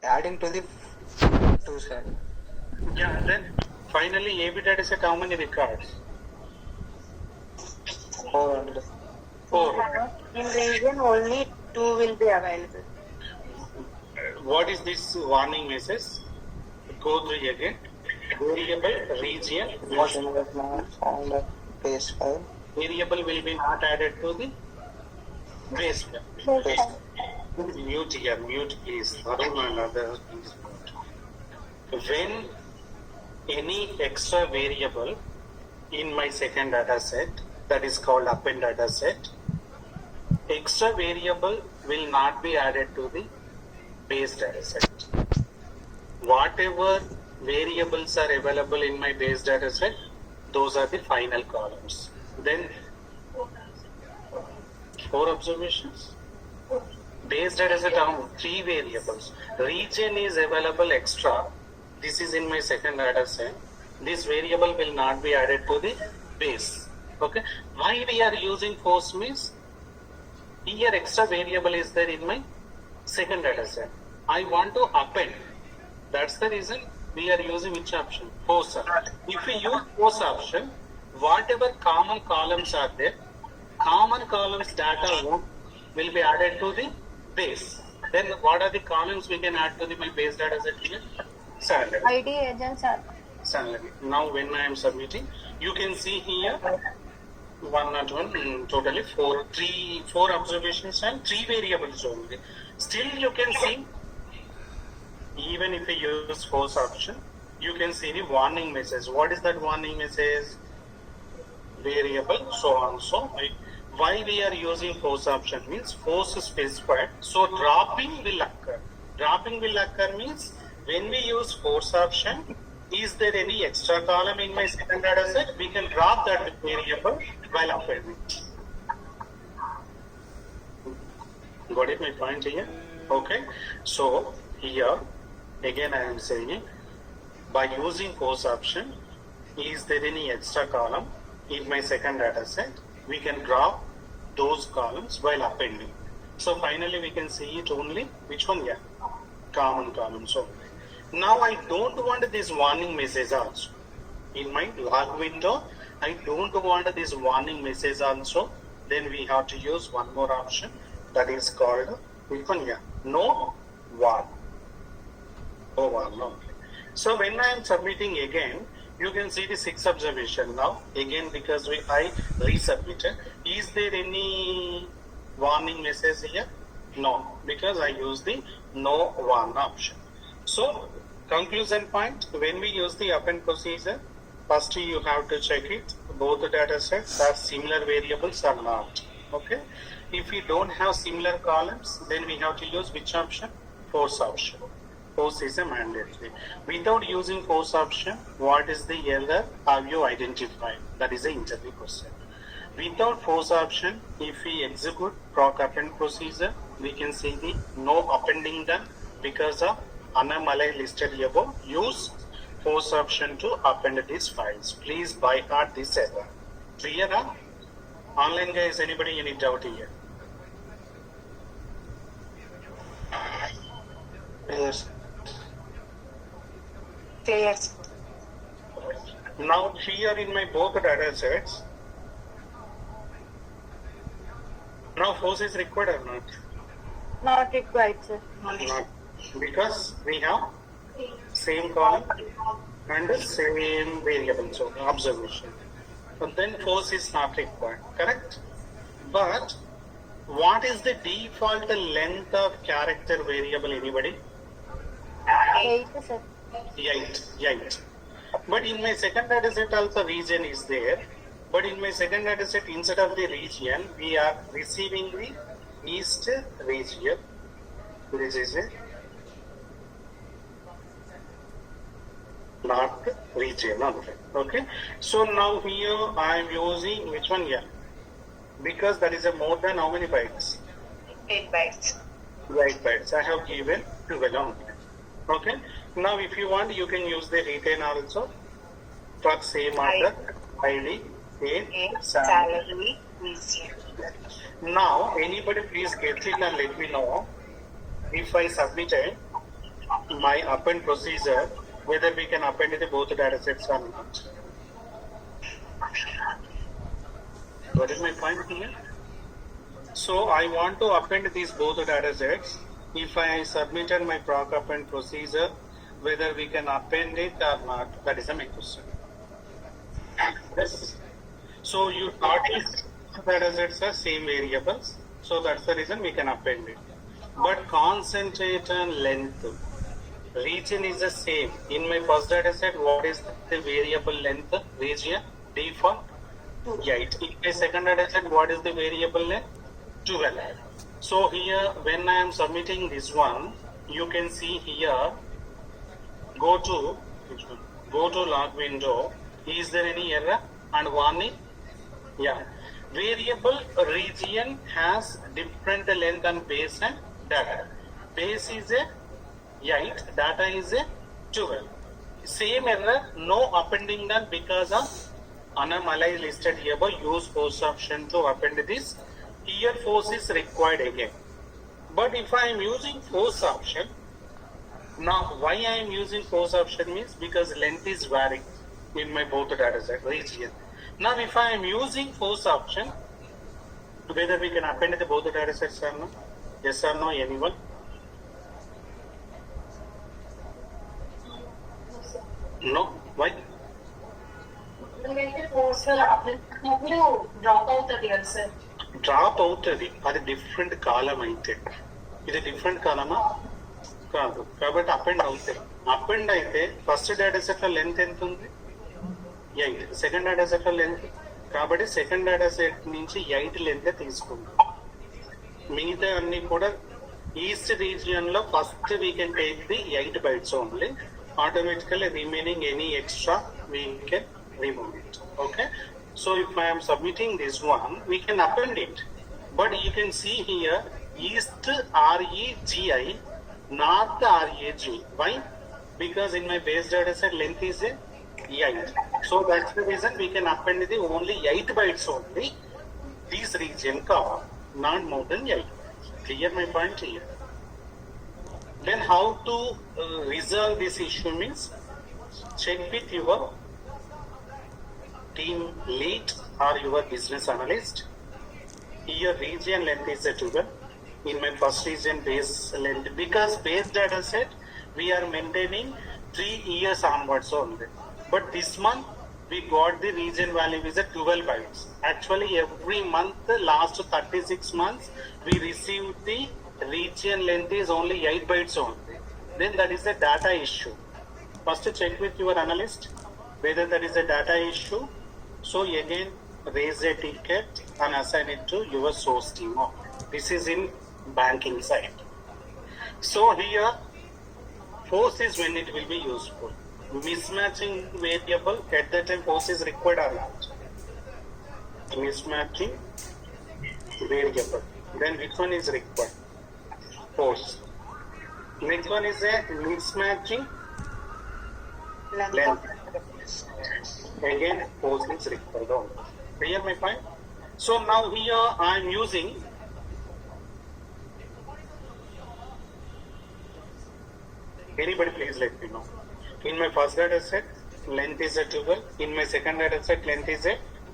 Adding to the two side. Yeah, then finally AB data set how many records? 400. 4. In region only 2 will be available. What is this warning message? Go through again. Variable region. Was not found a base file. Variable will be not added to the base file. Base file. Mute here, mute please. Arun and others, please mute. When any extra variable in my second data set, that is called append data set, extra variable will not be added to the base data set. Whatever variables are available in my base data set, those are the final columns. Then 4 observations. Base data set have 3 variables. Region is available extra. This is in my second data set. This variable will not be added to the base. Okay. Why we are using force means here extra variable is there in my second data set. I want to append. That's the reason we are using which option? Force option. If we use force option, whatever common columns are there, common columns data will be added to the base. Then what are the columns we can add to the my base data set here? Salary. ID agents are Salary. Now when I am submitting, you can see here one not one, totally 4 observations and 3 variables only. Still you can see, even if you use force option, you can see the warning message. What is that warning message? Variable so on so. Why we are using force option means force is specified, so dropping will occur. Dropping will occur means when we use force option, is there any extra column in my second data set? We can drop that variable while appending. Got it my point here? Okay. So here again I am saying, by using force option, is there any extra column in my second data set? We can drop those columns while appending. So finally we can see it only, which one? Yeah, common columns only. Now I don't want this warning message also. In my log window, I don't want this warning message also. Then we have to use one more option, that is called, which one? Yeah, no warn. No warn, no. So when I am submitting again, you can see the 6 observation now. Again, because I resubmitted. Is there any warning message here? No, because I use the no warn option. So, conclusion point, when we use the append procedure, first you have to check it, both the data sets are similar variables or not. Okay. If we don't have similar columns, then we have to use which option? Force option. Force is a mandatory. Without using force option, what is the error have you identified? That is the interview question. Without force option, if we execute proc append procedure, we can see the no appending done because of anomaly listed above. Use force option to append these files. Please by heart this error. Clear? Huh? Online guys, anybody any doubt here? Yes. clear. Now here in my both data sets, now force is required or not? Not required, sir. Not, because we have same column and the same variable, so observation. But then force is not required, correct? But what is the default length of character variable, anybody? 8, sir. 8. But in my second data set also region is there. But in my second data set, instead of the region, we are receiving the east region. This is a north region. Okay. So now here I am using which one here? Because that is a more than how many bytes? 8 bytes. 8 bytes. I have given 12 only. Okay. Now if you want, you can use the retain also for same order, ID, age, salary. Now anybody please get it and let me know if I submitted my append procedure, whether we can append the both data sets or not. What is my point here? So I want to append these both data sets. If I submitted my proc append procedure, whether we can append it or not, that is my question. Yes. So you thought data sets are same variables, so that's the reason we can append it. But concentration length, region is the same. In my first data set, what is the variable length region? Default 8. In my second data set, what is the variable length? 12. So here, when I am submitting this one, you can see here, go to log window. Is there any error and warning? Yeah. Variable region has different length and base and data. Base is a 8, data is a 12. Same error, no appending done because of anomaly listed here by use force option to append this. Here force is required again. But if I am using force option, now why I am using force option means because length is varying in my both data set region. Now if I am using force option, whether we can append the both data sets or not? Yes or no, anyone? No? Why? Drop అవుతుంది కదా sir. Drop అవుతుంది, అది different కాలం అయితే. ఇది different కాలమా కాదు, కాబట్టి append అవుతాయి. అపెండ్ అయితే ఫస్ట్ డేటా సెట్ లో లెంత్ ఎంత ఉంది? 8. సెకండ్ డేటా సెట్ లో లెంత్, కాబట్టి సెకండ్ డేటా సెట్ నుంచి 8 లెంత్ తీసుకుందాం. మిగతా అన్ని కూడా ఈస్ట్ రీజియన్ లో first we can take the 8 bytes only. Automatically remaining any extra we can remove it. Okay, so if I am submitting this one, we can append it, but you can see here east REGI, north RAG. Why? Because in my base data set length is 8, so that's the reason we can append the only 8 bytes only this region cover, not more than 8. Clear my point here? Then how to resolve this issue means check with your team lead or your business analyst. Here region length is 12. In my first region base length, because base data set we are maintaining 3 years onwards only. But this month we got the region value is 12 bytes. Actually every month, last 36 months, we received the region length is only 8 bytes only. Then that is a data issue. First check with your analyst whether that is a data issue. So again raise a ticket and assign it to your source team. This is in banking side. So here force is when it will be useful. Mismatching variable, at that time force is required or not? Mismatching variable. Then which one is required? Force. Next one is a mismatching length. Again force is required. Clear my point? So now here I am using anybody please let me know. In my first data set length is 12. In my second data set length is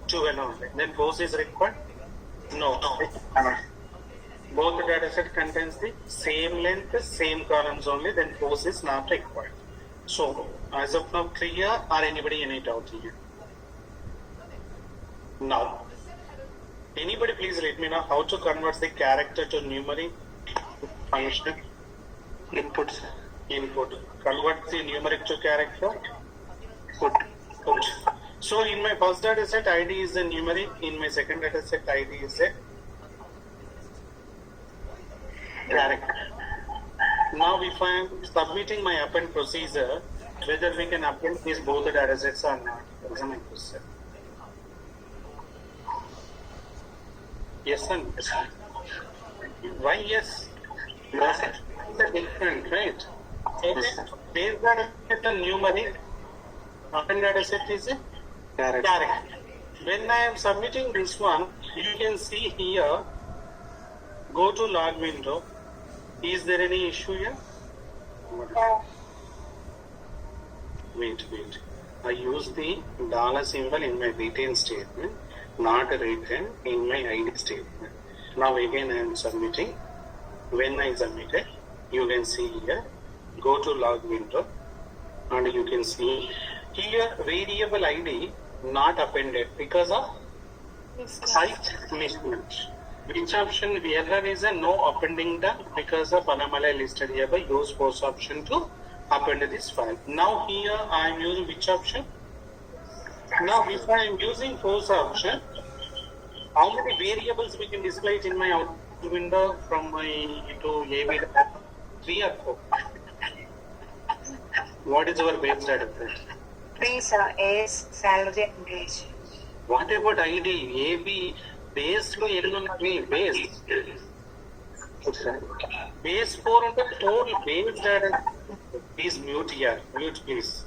12 only. Then force is required? No. Both the data set contains the same length, same columns only. Then force is not required. So as of now clear or anybody any doubt here? Now anybody please let me know how to convert the character to numeric function inputs. Input. Convert the numeric to character. Put. So in my first data set ID is a numeric. In my second data set ID is a character. Now if I am submitting my append procedure, whether we can append these both the data sets or not? That is my question. Yes and yes. Why yes? Because it's a different, right? Okay. Base data set and numeric. Append data set is a character. When I am submitting this one, you can see here, go to log window. Is there any issue here? No. wait. I use the dollar symbol in my return statement, not written in my ID statement. Now again I am submitting. When I submit it, you can see here, go to log window and you can see here variable ID not appended because of site mismatch. Which option the error is a no appending done because of anomaly listed here by use post option to append this file. Now here I am using which option? Now if I am using post option, how many variables we can display it in my output window from my to AB? 3 or 4? What is our base data set? 3, sir. Age, salary, and wage. What about ID? AB base lo ellunnadi base. Base 4 and the total base data. Please mute here. Mute please.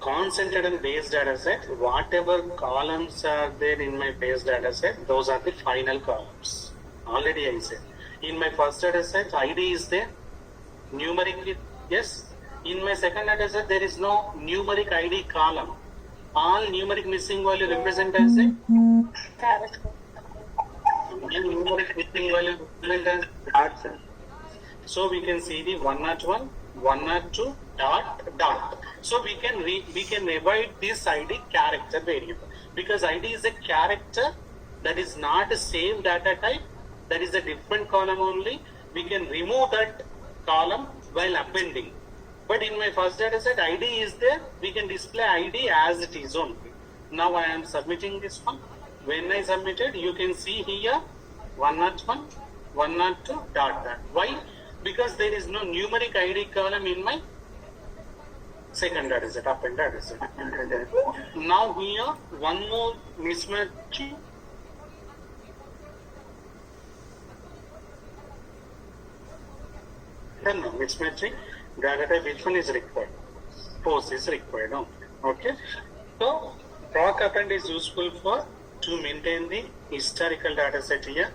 Concentrate on base data set. Whatever columns are there in my base data set, those are the final columns. Already I said. In my first data set, ID is there. Numerically, yes. In my second data set, there is no numeric ID column. All numeric missing value represent as a Correct. numeric missing value represent as dot, sir. So we can see the 101, 102 dot. So we can avoid this ID character variable because ID is a character that is not a same data type. That is a different column only. We can remove that column while appending. But in my first data set, ID is there. We can display ID as it is only. Now I am submitting this one. When I submitted, you can see here 101, 102 dot. Why? Because there is no numeric ID column in my second data set, append data set. Now here, one more mismatch. No, mismatching data type, which one is required? Post is required. Okay. So proc append is useful for to maintain the historical data set here.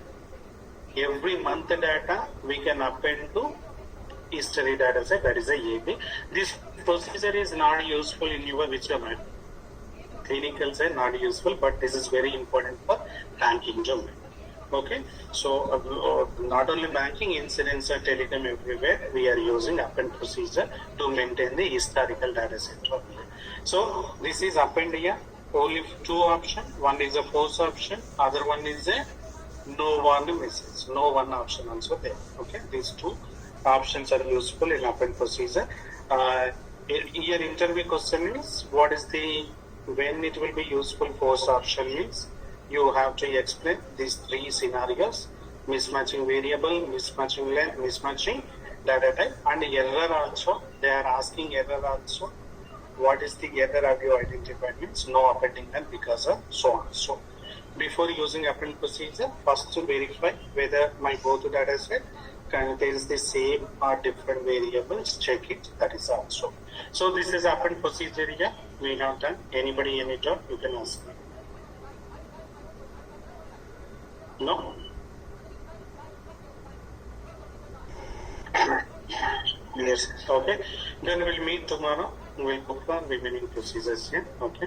Every month data we can append to history data set, that is a AB. This procedure is not useful in your which domain? Clinical side not useful, but this is very important for banking domain. Okay, so not only banking, insurance and telecom, everywhere we are using append procedure to maintain the historical data set. So this is append here. Only two options. One is a post option, other one is a no one message. No one option also there. Okay, these two options are useful in append procedure. Here interview question is what is the when it will be useful post option means. You have to explain these three scenarios: mismatching variable, mismatching length, mismatching data type, and error also. They are asking error also. What is the error have you identified means no appending them because of so on. So before using append procedure, first to verify whether my both data set contains the same or different variables. Check it. That is also. So this is append procedure here. We have done. Anybody any doubt you can ask me. No? Yes. Okay. Then we'll meet tomorrow. We'll go for remaining procedures here. Okay.